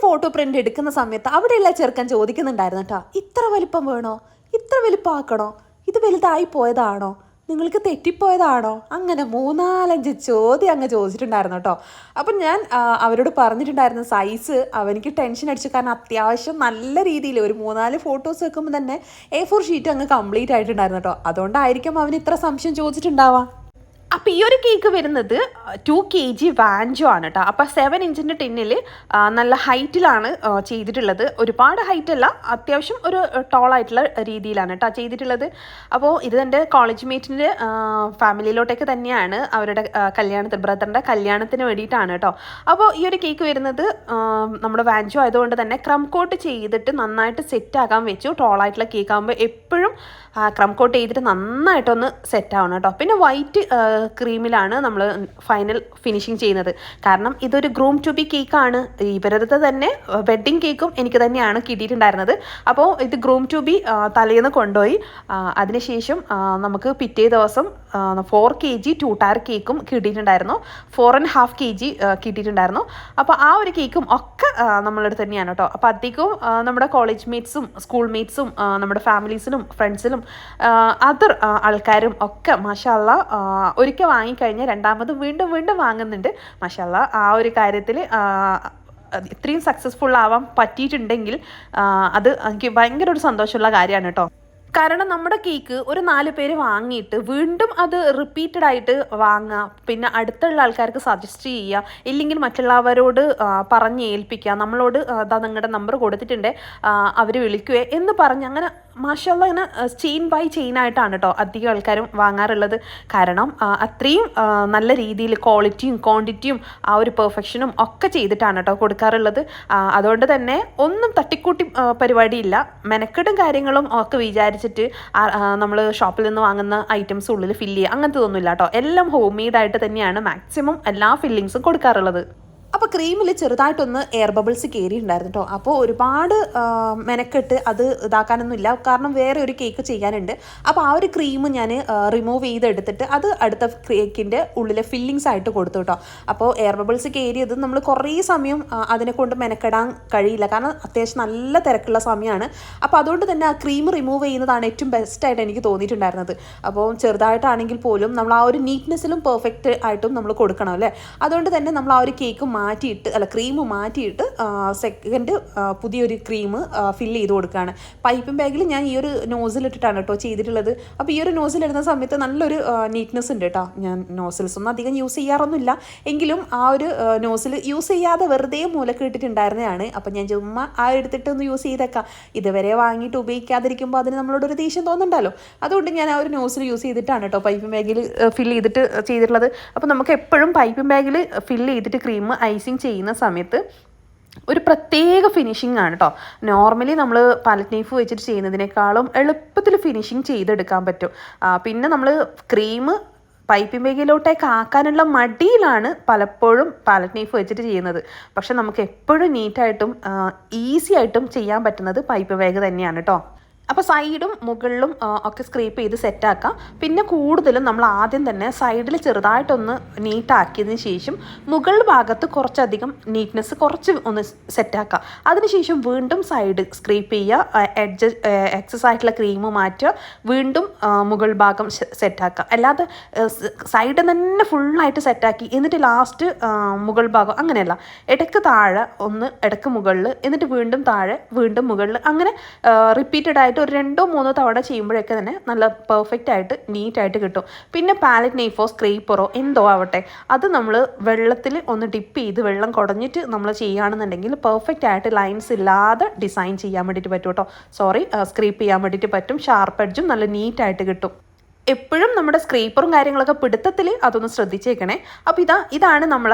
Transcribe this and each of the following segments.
Photo print എടുക്കുന്ന സമയത്ത് അവിടെയുള്ള ചെറുക്കൻ ചോദിക്കുന്നുണ്ടായിരുന്നു കേട്ടോ, ഇത്ര വലിപ്പം വേണോ, ഇത്ര വലിപ്പമാക്കണോ, ഇത് വലുതായി പോയതാണോ, നിങ്ങൾക്ക് തെറ്റിപ്പോയതാണോ, അങ്ങനെ 3-4-5 ചോദ്യം അങ്ങ് ചോദിച്ചിട്ടുണ്ടായിരുന്നു കേട്ടോ. അപ്പം ഞാൻ അവരോട് പറഞ്ഞിട്ടുണ്ടായിരുന്ന സൈസ് അവനിക്ക് ടെൻഷൻ അടിച്ചു. കാരണം അത്യാവശ്യം നല്ല രീതിയിൽ ഒരു 3-4 ഫോട്ടോസ് വെക്കുമ്പോൾ തന്നെ A4 ഷീറ്റ് അങ്ങ് കംപ്ലീറ്റ് ആയിട്ടുണ്ടായിരുന്നു കേട്ടോ. അതുകൊണ്ടായിരിക്കും അവന് ഇത്ര സംശയം ചോദിച്ചിട്ടുണ്ടാവാം. അപ്പോൾ ഈ ഒരു കേക്ക് വരുന്നത് 2 kg വാഞ്ചോ ആണ് കേട്ടോ. അപ്പോൾ 7 ഇഞ്ചിൻ്റെ ടിന്നിൽ നല്ല ഹൈറ്റിലാണ് ചെയ്തിട്ടുള്ളത്. ഒരുപാട് ഹൈറ്റ് അല്ല, അത്യാവശ്യം ഒരു ടോളായിട്ടുള്ള രീതിയിലാണ് കേട്ടോ ചെയ്തിട്ടുള്ളത്. അപ്പോൾ ഇത് എൻ്റെ കോളേജ് മേറ്റിൻ്റെ ഫാമിലിയിലോട്ടേക്ക് തന്നെയാണ്, അവരുടെ കല്യാണത്തിന്, ബ്രദറിൻ്റെ കല്യാണത്തിന് വേണ്ടിയിട്ടാണ് കേട്ടോ. അപ്പോൾ ഈ ഒരു കേക്ക് വരുന്നത് നമ്മുടെ വാഞ്ചോ ആയതുകൊണ്ട് തന്നെ ക്രം കോട്ട് ചെയ്തിട്ട് നന്നായിട്ട് സെറ്റാക്കാൻ വെച്ചു. ടോളായിട്ടുള്ള കേക്ക് ആകുമ്പോൾ എപ്പോഴും ക്രം കോട്ട് ചെയ്തിട്ട് നന്നായിട്ടൊന്ന് സെറ്റ് ആവണം കേട്ടോ. പിന്നെ വൈറ്റ് ക്രീമിലാണ് നമ്മൾ ഫൈനൽ ഫിനിഷിങ് ചെയ്യുന്നത്. കാരണം ഇതൊരു ഗ്രൂം ടു ബി കേക്കാണ്. ഇവരടുത്ത് തന്നെ വെഡ്ഡിങ് കേക്കും എനിക്ക് തന്നെയാണ് കിട്ടിയിട്ടുണ്ടായിരുന്നത്. അപ്പോൾ ഇത് ഗ്രൂം ടു ബി തലേന്ന് കൊണ്ടുപോയി. അതിനുശേഷം നമുക്ക് പിറ്റേ ദിവസം 4 kg 2 ടയർ കേക്കും കിട്ടിയിട്ടുണ്ടായിരുന്നു, 4.5 kg കിട്ടിയിട്ടുണ്ടായിരുന്നു. അപ്പോൾ ആ ഒരു കേക്കും ഒക്കെ നമ്മളടുത്ത് തന്നെയാണ് കേട്ടോ. അപ്പോൾ അധികവും നമ്മുടെ കോളേജ് മേറ്റ്സും സ്കൂൾ മേറ്റ്സും നമ്മുടെ ഫാമിലീസിനും ഫ്രണ്ട്സിനും അതർ ആൾക്കാരും ഒക്കെ മാഷാ അല്ലാ ഒരിക്കൽ വാങ്ങിക്കഴിഞ്ഞാൽ രണ്ടാമത് വീണ്ടും വീണ്ടും വാങ്ങുന്നുണ്ട്. മാഷാ അല്ലാ ആ ഒരു കാര്യത്തിൽ ഇത്രയും സക്സസ്ഫുൾ ആവാൻ പറ്റിയിട്ടുണ്ടെങ്കിൽ അത് എനിക്ക് ഭയങ്കര ഒരു സന്തോഷമുള്ള കാര്യമാണ് കേട്ടോ. കാരണം നമ്മുടെ കേക്ക് ഒരു 4 പേര് വാങ്ങിയിട്ട് വീണ്ടും അത് റിപ്പീറ്റഡ് ആയിട്ട് വാങ്ങുക, പിന്നെ അടുത്തുള്ള ആൾക്കാർക്ക് സജസ്റ്റ് ചെയ്യുക, ഇല്ലെങ്കിൽ മറ്റുള്ളവരോട് പറഞ്ഞ് ഏൽപ്പിക്കുക, നമ്മളോട് അതാ നിങ്ങളുടെ നമ്പർ കൊടുത്തിട്ടുണ്ട് അവർ വിളിക്കുക എന്ന് പറഞ്ഞ് അങ്ങനെ മാഷാഅല്ലാഹ് ഇങ്ങനെ ചെയിൻ ബൈ ചെയിൻ ആയിട്ടാണ് കേട്ടോ അധികം ആൾക്കാരും വാങ്ങാറുള്ളത്. കാരണം അത്രയും നല്ല രീതിയിൽ ക്വാളിറ്റിയും ക്വാണ്ടിറ്റിയും ആ ഒരു പെർഫെക്ഷനും ഒക്കെ ചെയ്തിട്ടാണ് കേട്ടോ കൊടുക്കാറുള്ളത്. അതുകൊണ്ട് തന്നെ ഒന്നും തട്ടിക്കൂട്ടി പരിപാടിയില്ല. മെനക്കെടും കാര്യങ്ങളും ഒക്കെ വിചാരിച്ചിട്ട് നമ്മൾ ഷോപ്പിൽ നിന്ന് വാങ്ങുന്ന ഐറ്റംസ് ഉള്ളിൽ ഫില്ല് ചെയ്യുക അങ്ങനത്തെ ഒന്നുമില്ല കേട്ടോ. എല്ലാം ഹോം മെയ്ഡായിട്ട് തന്നെയാണ് മാക്സിമം എല്ലാ ഫില്ലിങ്സും കൊടുക്കാറുള്ളത്. അപ്പോൾ ക്രീമിൽ ചെറുതായിട്ടൊന്ന് എയർ ബബിൾസ് കയറിയിട്ടുണ്ടായിരുന്നു കേട്ടോ. അപ്പോൾ ഒരുപാട് മെനക്കെട്ട് അത് ഇതാക്കാനൊന്നുമില്ല, കാരണം വേറെ ഒരു കേക്ക് ചെയ്യാനുണ്ട്. അപ്പോൾ ആ ഒരു ക്രീം ഞാൻ റിമൂവ് ചെയ്തെടുത്തിട്ട് അത് അടുത്ത കേക്കിൻ്റെ ഉള്ളിലെ ഫില്ലിങ്സ് ആയിട്ട് കൊടുത്തു കേട്ടോ. അപ്പോൾ എയർ ബബിൾസ് കയറിയത് നമ്മൾ കുറേ സമയം അതിനെ കൊണ്ട് മെനക്കെടാൻ കഴിയില്ല, കാരണം അത്യാവശ്യം നല്ല തിരക്കുള്ള സമയമാണ്. അപ്പോൾ അതുകൊണ്ട് തന്നെ ആ ക്രീം റിമൂവ് ചെയ്യുന്നതാണ് ഏറ്റവും ബെസ്റ്റായിട്ട് എനിക്ക് തോന്നിയിട്ടുണ്ടായിരുന്നത്. അപ്പോൾ ചെറുതായിട്ടാണെങ്കിൽ പോലും നമ്മൾ ആ ഒരു നീറ്റ്നെസ്സിലും പെർഫെക്റ്റ് ആയിട്ടും നമ്മൾ കൊടുക്കണം അല്ലേ. അതുകൊണ്ട് തന്നെ നമ്മൾ ആ ഒരു കേക്ക് ക്രീം മാറ്റിയിട്ട് സെക്കൻഡ് പുതിയൊരു ക്രീം ഫില്ല് ചെയ്ത് കൊടുക്കുകയാണ്. പൈപ്പിംഗ് ബാഗിൽ ഞാൻ ഈ ഒരു നോസിലിട്ടിട്ടാണ് കേട്ടോ ചെയ്തിട്ടുള്ളത്. അപ്പോൾ ഈ ഒരു നോസിലിടുന്ന സമയത്ത് നല്ലൊരു നീറ്റ്നെസ് ഉണ്ട് കേട്ടോ. ഞാൻ നോസിൽസ് ഒന്നും അധികം യൂസ് ചെയ്യാറൊന്നുമില്ല, എങ്കിലും ആ ഒരു നോസിൽ യൂസ് ചെയ്യാതെ വെറുതെ മൂലക്ക് ഇട്ടിട്ടുണ്ടായിരുന്നതാണ്. അപ്പോൾ ഞാൻ ചുമ്മാ എടുത്തിട്ട് ഒന്ന് യൂസ് ചെയ്തേക്കാം. ഇതുവരെ വാങ്ങിയിട്ട് ഉപയോഗിക്കാതിരിക്കുമ്പോൾ അതിന് നമ്മളോടൊരു ദേഷ്യം തോന്നുന്നുണ്ടല്ലോ. അതുകൊണ്ട് ഞാൻ ആ ഒരു നോസിൽ യൂസ് ചെയ്തിട്ടാണ് കേട്ടോ പൈപ്പിംഗ് ബാഗിൽ ഫില്ല് ചെയ്തിട്ട് ചെയ്തിട്ടുള്ളത്. അപ്പോൾ നമുക്ക് എപ്പോഴും പൈപ്പിംഗ് ബാഗിൽ ഫില്ല് ചെയ്തിട്ട് ക്രീം ഐസിങ് ചെയ്യുന്ന സമയത്ത് ഒരു പ്രത്യേക ഫിനിഷിംഗ് ആണ് കേട്ടോ. നോർമലി നമ്മൾ പാലറ്റ് നൈഫ് വെച്ചിട്ട് ചെയ്യുന്നതിനേക്കാളും എളുപ്പത്തിൽ ഫിനിഷിങ് ചെയ്തെടുക്കാൻ പറ്റും. പിന്നെ നമ്മൾ ക്രീം പൈപ്പിംഗ് ബാഗിലോട്ടേക്ക് ആക്കാനുള്ള മടിയിലാണ് പലപ്പോഴും പാലറ്റ് നൈഫ് വെച്ചിട്ട് ചെയ്യുന്നത്. പക്ഷെ നമുക്ക് എപ്പോഴും നീറ്റായിട്ടും ഈസി ആയിട്ടും ചെയ്യാൻ പറ്റുന്നത് പൈപ്പിംഗ് ബാഗ് തന്നെയാണ് കേട്ടോ. അപ്പോൾ സൈഡും മുകളിലും ഒക്കെ സ്ക്രീപ്പ് ചെയ്ത് സെറ്റാക്കാം. പിന്നെ കൂടുതലും നമ്മൾ ആദ്യം തന്നെ സൈഡിൽ ചെറുതായിട്ടൊന്ന് നീറ്റാക്കിയതിന് ശേഷം മുകൾ ഭാഗത്ത് കുറച്ചധികം നീറ്റ്നെസ് കുറച്ച് ഒന്ന് സെറ്റാക്കാം. അതിനുശേഷം വീണ്ടും സൈഡ് സ്ക്രീപ്പ് ചെയ്യുക, എക്സസ് ആയിട്ടുള്ള ക്രീം മാറ്റുക, വീണ്ടും മുകൾ ഭാഗം സെറ്റാക്കുക. അല്ലാതെ സൈഡ് തന്നെ ഫുള്ളായിട്ട് സെറ്റാക്കി എന്നിട്ട് ലാസ്റ്റ് മുകൾ ഭാഗം അങ്ങനെയല്ല. ഇടയ്ക്ക് താഴെ ഒന്ന്, ഇടയ്ക്ക് മുകളിൽ, എന്നിട്ട് വീണ്ടും താഴെ, വീണ്ടും മുകളിൽ, അങ്ങനെ റിപ്പീറ്റഡ് ആയിട്ട് ഒരു 2-3 തവണ ചെയ്യുമ്പോഴൊക്കെ തന്നെ നല്ല പെർഫെക്റ്റ് ആയിട്ട് നീറ്റായിട്ട് കിട്ടും. പിന്നെ പാലറ്റ് നൈഫോ സ്ക്രേപ്പറോ എന്തോ ആവട്ടെ, അത് നമ്മൾ വെള്ളത്തിൽ ഒന്ന് ഡിപ്പ് ചെയ്ത് വെള്ളം കുടഞ്ഞിട്ട് നമ്മൾ ചെയ്യുകയാണെന്നുണ്ടെങ്കിൽ പെർഫെക്റ്റ് ആയിട്ട് ലൈൻസ് ഇല്ലാതെ ഡിസൈൻ ചെയ്യാൻ വേണ്ടിയിട്ട് പറ്റും കേട്ടോ. സ്ക്രേപ്പ് ചെയ്യാൻ വേണ്ടിയിട്ട് പറ്റും. ഷാർപ്പ് എഡ്ജും നല്ല നീറ്റായിട്ട് കിട്ടും. എപ്പോഴും നമ്മുടെ സ്ക്രേപ്പറും കാര്യങ്ങളൊക്കെ പിടുത്തത്തിൽ അതൊന്ന് ശ്രദ്ധിച്ചേക്കണേ. അപ്പോൾ ഇതാണ് നമ്മൾ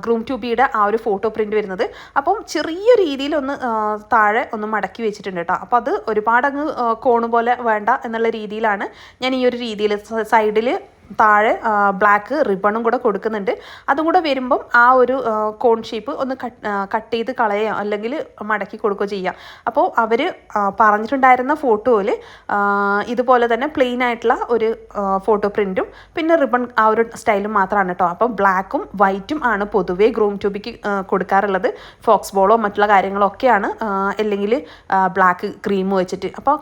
ഗ്രൂം ടു ബിയുടെ ആ ഒരു ഫോട്ടോ പ്രിൻറ്റ് വരുന്നത്. അപ്പം ചെറിയ രീതിയിലൊന്ന് താഴെ ഒന്ന് മടക്കി വെച്ചിട്ടുണ്ട് കേട്ടോ. അപ്പോൾ അത് ഒരുപാടങ്ങ് കോണ് പോലെ വേണ്ട എന്നുള്ള രീതിയിലാണ് ഞാൻ ഈ ഒരു രീതിയിൽ സൈഡിൽ താഴെ ബ്ലാക്ക് റിബണും കൂടെ കൊടുക്കുന്നുണ്ട്. അതും കൂടെ വരുമ്പം ആ ഒരു കോൺ ഷേപ്പ് ഒന്ന് കട്ട് ചെയ്ത് കളയുകയോ അല്ലെങ്കിൽ മടക്കി കൊടുക്കുകയോ ചെയ്യാം. അപ്പോൾ അവർ പറഞ്ഞിട്ടുണ്ടായിരുന്ന ഫോട്ടോയിൽ ഇതുപോലെ തന്നെ പ്ലെയിൻ ആയിട്ടുള്ള ഒരു ഫോട്ടോ പ്രിൻറ്റും പിന്നെ റിബൺ ആ ഒരു സ്റ്റൈലും മാത്രമാണ് കേട്ടോ. അപ്പം ബ്ലാക്കും വൈറ്റും ആണ് പൊതുവേ ഗ്രൂം ടു ബിക്ക് കൊടുക്കാറുള്ളത്. ഫോക്സ് ബോളോ മറ്റുള്ള കാര്യങ്ങളോ ഒക്കെയാണ്, അല്ലെങ്കിൽ ബ്ലാക്ക് ക്രീം വെച്ചിട്ട്. അപ്പോൾ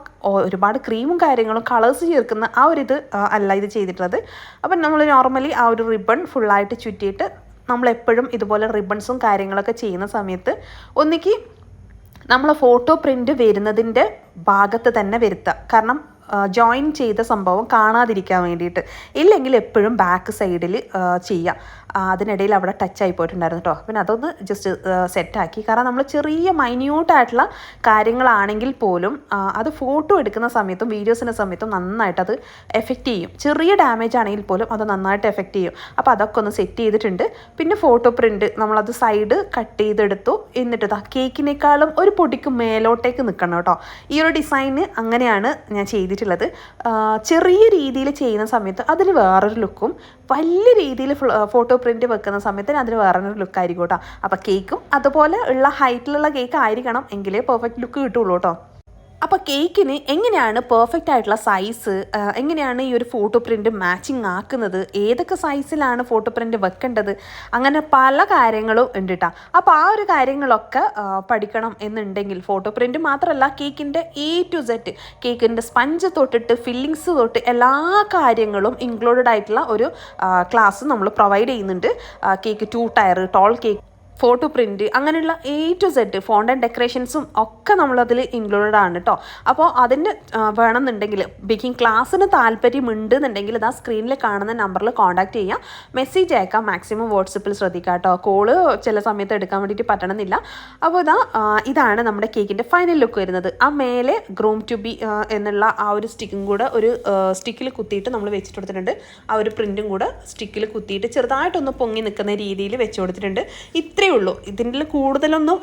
ഒരുപാട് ക്രീമും കാര്യങ്ങളും കളേഴ്സ് ചേർക്കുന്ന ആ ഒരു ഇത് അല്ല ഇത് ചെയ്തിട്ടുള്ളത്. അപ്പം നമ്മൾ നോർമലി ആ ഒരു റിബൺ ഫുള്ളായിട്ട് ചുറ്റിയിട്ട് നമ്മളെപ്പോഴും ഇതുപോലെ റിബൺസും കാര്യങ്ങളൊക്കെ ചെയ്യുന്ന സമയത്ത് ഒന്നിക്ക് നമ്മൾ ഫോട്ടോ പ്രിൻ്റ് വരുന്നതിൻ്റെ ഭാഗത്ത് തന്നെ വരുത്തുക. കാരണം ജോയിൻ ചെയ്ത സംഭവം കാണാതിരിക്കാൻ വേണ്ടിയിട്ട്. ഇല്ലെങ്കിൽ എപ്പോഴും ബാക്ക് സൈഡിൽ ചെയ്യാം. അതിനിടയിൽ അവിടെ ടച്ച് ആയി പോയിട്ടുണ്ടായിരുന്നു കേട്ടോ. പിന്നെ അതൊന്ന് ജസ്റ്റ് സെറ്റാക്കി. കാരണം നമ്മൾ ചെറിയ മൈന്യൂട്ടായിട്ടുള്ള കാര്യങ്ങളാണെങ്കിൽ പോലും അത് ഫോട്ടോ എടുക്കുന്ന സമയത്തും വീഡിയോസിൻ്റെ സമയത്തും നന്നായിട്ട് അത് എഫക്റ്റ് ചെയ്യും. ചെറിയ ഡാമേജ് ആണെങ്കിൽ പോലും അത് നന്നായിട്ട് എഫക്റ്റ് ചെയ്യും. അപ്പോൾ അതൊക്കെ ഒന്ന് സെറ്റ് ചെയ്തിട്ടുണ്ട്. പിന്നെ ഫോട്ടോ പ്രിൻറ്റ് നമ്മളത് സൈഡ് കട്ട് ചെയ്തെടുത്തു. എന്നിട്ട് കേക്കിനേക്കാളും ഒരു പൊടിക്ക് മേലോട്ടേക്ക് നിൽക്കണം കേട്ടോ. ഈ ഒരു ഡിസൈന് അങ്ങനെയാണ് ഞാൻ ചെയ്തിട്ടുള്ളത്. ചെറിയ രീതിയിൽ ചെയ്യുന്ന സമയത്ത് അതിന് വേറൊരു ലുക്കും, വലിയ രീതിയിൽ ഫോട്ടോ പ്രിൻറ്റ് വെക്കുന്ന സമയത്തിന് അതിന് വേറൊരു ലുക്കായിരിക്കും കേട്ടോ. അപ്പോൾ കേക്കും അതുപോലെ ഉള്ള ഹൈറ്റിലുള്ള കേക്ക് ആയിരിക്കണം, എങ്കിലേ പെർഫെക്റ്റ് ലുക്ക് കിട്ടുള്ളൂ കേട്ടോ. അപ്പോൾ കേക്കിന് എങ്ങനെയാണ് പെർഫെക്റ്റ് ആയിട്ടുള്ള സൈസ്, എങ്ങനെയാണ് ഈ ഒരു ഫോട്ടോ പ്രിൻറ്റ് മാച്ചിങ് ആക്കുന്നത്, ഏതൊക്കെ സൈസിലാണ് ഫോട്ടോ പ്രിൻറ്റ് വെക്കേണ്ടത്, അങ്ങനെ പല കാര്യങ്ങളും ഉണ്ട് കേട്ടോ. അപ്പോൾ ആ ഒരു കാര്യങ്ങളൊക്കെ പഠിക്കണം എന്നുണ്ടെങ്കിൽ ഫോട്ടോ പ്രിൻറ്റ് മാത്രമല്ല കേക്കിൻ്റെ A to Z, കേക്കിൻ്റെ സ്പഞ്ച് തൊട്ടിട്ട് ഫില്ലിങ്സ് തൊട്ട് എല്ലാ കാര്യങ്ങളും ഇൻക്ലൂഡഡ് ആയിട്ടുള്ള ഒരു ക്ലാസ് നമ്മൾ പ്രൊവൈഡ് ചെയ്യുന്നുണ്ട്. Cake 2 tier, tall cake, photo print, അങ്ങനെയുള്ള A to Z font and ഡെക്കറേഷൻസും ഒക്കെ നമ്മളതിൽ ഇൻക്ലൂഡഡ് ആണ് കേട്ടോ. അപ്പോൾ അതിന് വേണമെന്നുണ്ടെങ്കിൽ ബേക്കിംഗ് ക്ലാസ്സിന് താല്പര്യമുണ്ട് എന്നുണ്ടെങ്കിൽ ഇതാ സ്ക്രീനിൽ കാണുന്ന നമ്പറിൽ കോൺടാക്ട് ചെയ്യാം, മെസ്സേജ് അയക്കാം. മാക്സിമം വാട്സപ്പിൽ ശ്രദ്ധിക്കുക കേട്ടോ. കോള് ചില സമയത്ത് എടുക്കാൻ വേണ്ടിയിട്ട് പറ്റണമെന്നില്ല. അപ്പോൾ ഇതാണ് നമ്മുടെ കേക്കിൻ്റെ ഫൈനൽ ലുക്ക് വരുന്നത്. ആ മേലെ ഗ്രൂം ടു ബി എന്നുള്ള ആ ഒരു സ്റ്റിക്കും കൂടെ ഒരു സ്റ്റിക്കിൽ കുത്തിയിട്ട് നമ്മൾ വെച്ചിട്ട് കൊടുത്തിട്ടുണ്ട്. ആ ഒരു പ്രിൻറ്റും കൂടെ സ്റ്റിക്കിൽ കുത്തിയിട്ട് ചെറുതായിട്ടൊന്ന് പൊങ്ങി നിൽക്കുന്ന രീതിയിൽ വെച്ച് കൊടുത്തിട്ടുണ്ട്. ഇത്രയും ഉള്ളൂ. ഇതിൻ്റെ കൂടുതലൊന്നും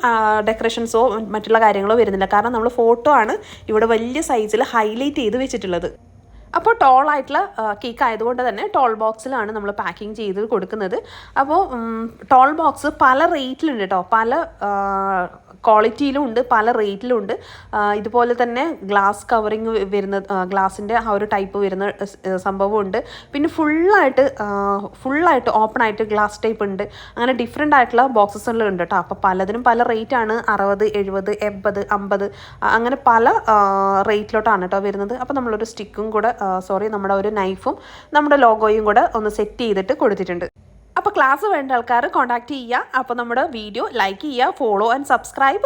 ഡെക്കറേഷൻസോ മറ്റുള്ള കാര്യങ്ങളോ വരുന്നില്ല. കാരണം നമ്മൾ ഫോട്ടോ ആണ് ഇവിടെ വലിയ സൈസിൽ ഹൈലൈറ്റ് ചെയ്ത് വെച്ചിട്ടുള്ളത്. അപ്പോൾ ടോൾ ആയിട്ടുള്ള കേക്ക് ആയതുകൊണ്ട് തന്നെ ടോൾ ബോക്സിലാണ് നമ്മൾ പാക്കിങ് ചെയ്ത് കൊടുക്കുന്നത്. അപ്പോൾ ടോൾ ബോക്സ് പല റേറ്റിലുണ്ട് കേട്ടോ. പല ക്വാളിറ്റിയിലും ഉണ്ട്, പല റേറ്റിലും ഉണ്ട്. ഇതുപോലെ തന്നെ ഗ്ലാസ് കവറിങ് വരുന്ന ഗ്ലാസിൻ്റെ ആ ഒരു ടൈപ്പ് വരുന്ന സംഭവമുണ്ട്. പിന്നെ ഫുള്ളായിട്ട് ഓപ്പൺ ആയിട്ട് ഗ്ലാസ് ടൈപ്പ് ഉണ്ട്. അങ്ങനെ ഡിഫറെൻ്റ് ആയിട്ടുള്ള ബോക്സസുകളും ഉണ്ട് കേട്ടോ. അപ്പോൾ പലതിനും പല റേറ്റാണ്. 60, 70, 80, 50 അങ്ങനെ പല റേറ്റിലോട്ടാണ് കേട്ടോ വരുന്നത്. അപ്പോൾ നമ്മളൊരു സ്റ്റിക്കും കൂടെ നമ്മുടെ ഒരു നൈഫും നമ്മുടെ ലോഗോയും കൂടെ ഒന്ന് സെറ്റ് ചെയ്തിട്ട് കൊടുത്തിട്ടുണ്ട്. അപ്പോൾ ക്ലാസ് വേണ്ട ആൾക്കാർ കോൺടാക്ട് ചെയ്യുക. അപ്പോൾ നമ്മുടെ വീഡിയോ ലൈക്ക് ചെയ്യുക, ഫോളോ ആൻഡ് സബ്സ്ക്രൈബ്.